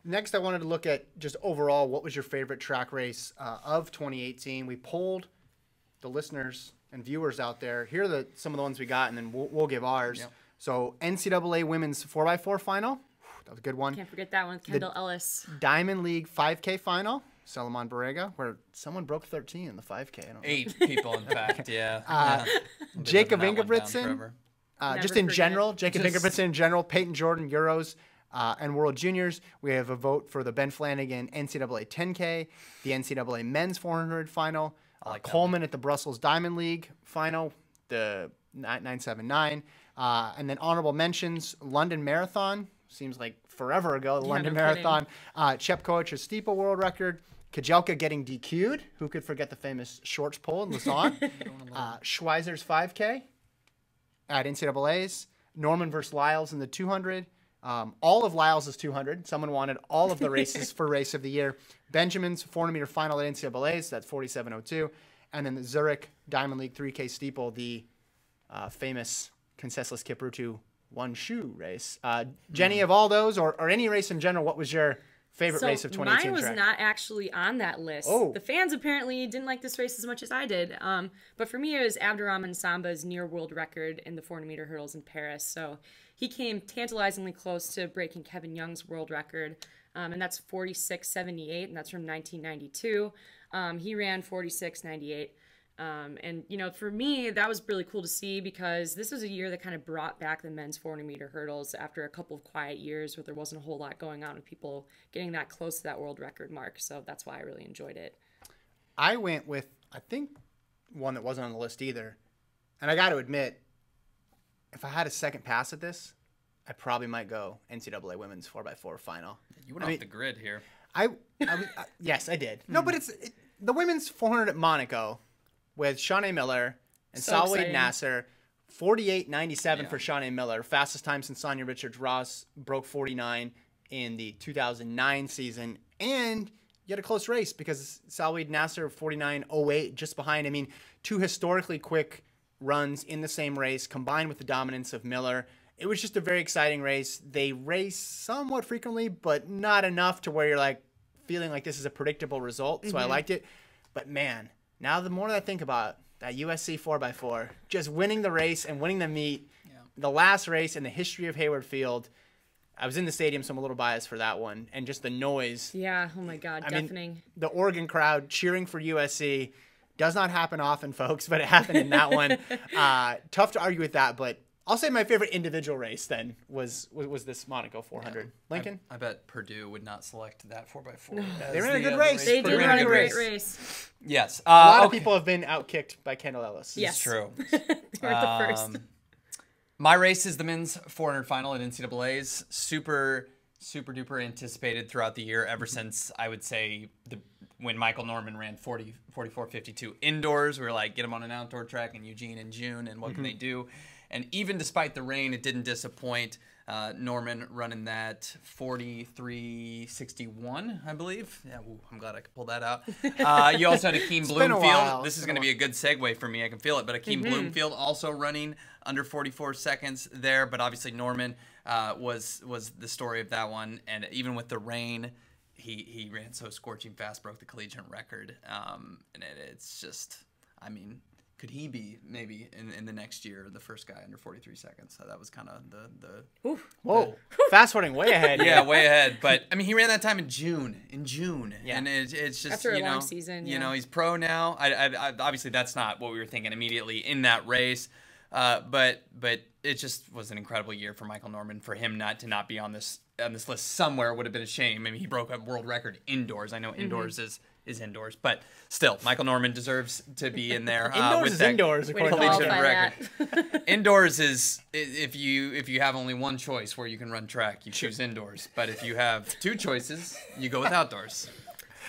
Next, I wanted to look at just overall, what was your favorite track race of 2018? We polled the listeners and viewers out there. Here are some of the ones we got, and then we'll give ours. Yep. So NCAA Women's 4x4 Final. That was a good one. Can't forget that one with Kendall Ellis. Diamond League 5K Final. Salomon Barrega, where someone broke 13 in the 5K. I don't know. 8 people, in fact, yeah. Jacob Ingebrigtsen. Just in general, Jacob Ingebrigtsen in general, Peyton Jordan, Euros, and World Juniors. We have a vote for the Ben Flanagan NCAA 10K, the NCAA Men's 400 Final, Coleman at the Brussels Diamond League Final, the 979, and then honorable mentions, London Marathon. Seems like forever ago, the London Marathon. Chepkowich's steeple world record. Kajelka getting DQ'd. Who could forget the famous shorts pull in Lausanne? Schweizer's 5K at NCAA's. Norman versus Lyles in the 200. All of Lyles' 200. Someone wanted all of the races for race of the year. Benjamin's 400-meter final at NCAA's. That's 47.02. And then the Zurich Diamond League 3K steeple, the famous Consesless Kiprutu one-shoe race. Jenny, of all those, or any race in general, what was your favorite race of 2018 mine was track? not actually on that list. Oh. The fans apparently didn't like this race as much as I did. But for me, it was Abdurrahman Samba's near world record in the 400-meter hurdles in Paris. So he came tantalizingly close to breaking Kevin Young's world record. And that's 46.78, and that's from 1992. He ran 46.98. And, you know, for me, that was really cool to see because this was a year that kind of brought back the men's 400-meter hurdles after a couple of quiet years where there wasn't a whole lot going on with people getting that close to that world record mark. So that's why I really enjoyed it. I went with, I think, one that wasn't on the list either. And I got to admit, if I had a second pass at this, I probably might go NCAA Women's 4x4 Final. You went off the grid here. Yes, I did. No, but the women's 400 at Monaco with Shawnee Miller and Salwade Nasser, 48.97 for Shawnee Miller. Fastest time since Sonia Richards-Ross broke 49 in the 2009 season. And you had a close race because Salwade Nasser, 49.08, just behind. I mean, two historically quick runs in the same race combined with the dominance of Miller. It was just a very exciting race. They race somewhat frequently, but not enough to where you're like feeling like this is a predictable result. So I liked it. But man, now the more that I think about that USC 4x4, just winning the race and winning the meet, the last race in the history of Hayward Field, I was in the stadium, so I'm a little biased for that one. And just the noise. Yeah, oh my God, deafening. Mean, the Oregon crowd cheering for USC does not happen often, folks, but it happened in that one. Tough to argue with that, but I'll say my favorite individual race then was this Monaco 400. Yeah. Lincoln? I bet Purdue would not select that 4x4. They ran a good race. They did run a great race. Yes. A lot of people have been outkicked by Kendall Ellis. Yes. It's true. They were the first. My race is the men's 400 final at NCAA's. Super duper anticipated throughout the year ever since, I would say, when Michael Norman ran 44.52 indoors. We were like, get him on an outdoor track in Eugene in June, and what can they do? And even despite the rain, it didn't disappoint. Norman running that 43.61, I believe. Yeah, I'm glad I could pull that out. You also had Akeem Bloomfield. This is going to be a good segue for me. I can feel it. But Akeem Bloomfield also running under 44 seconds there. But obviously Norman was the story of that one. And even with the rain, he ran so scorching fast, broke the collegiate record. And it's just, I mean, could he be maybe in the next year the first guy under 43 seconds? So that was kind of the whoa, fast forwarding way ahead. Yeah, way ahead. But I mean, he ran that time in June. Yeah. And it's just after a long season. You know, he's pro now. I obviously that's not what we were thinking immediately in that race. But it just was an incredible year for Michael Norman. For him not to be on this list somewhere would have been a shame. I mean, he broke a world record indoors. I know indoors is indoors, but still, Michael Norman deserves to be in there. Indoors is indoors, according to collegiate record. Indoors is if you have only one choice where you can run track, you choose indoors. But if you have two choices, you go with outdoors.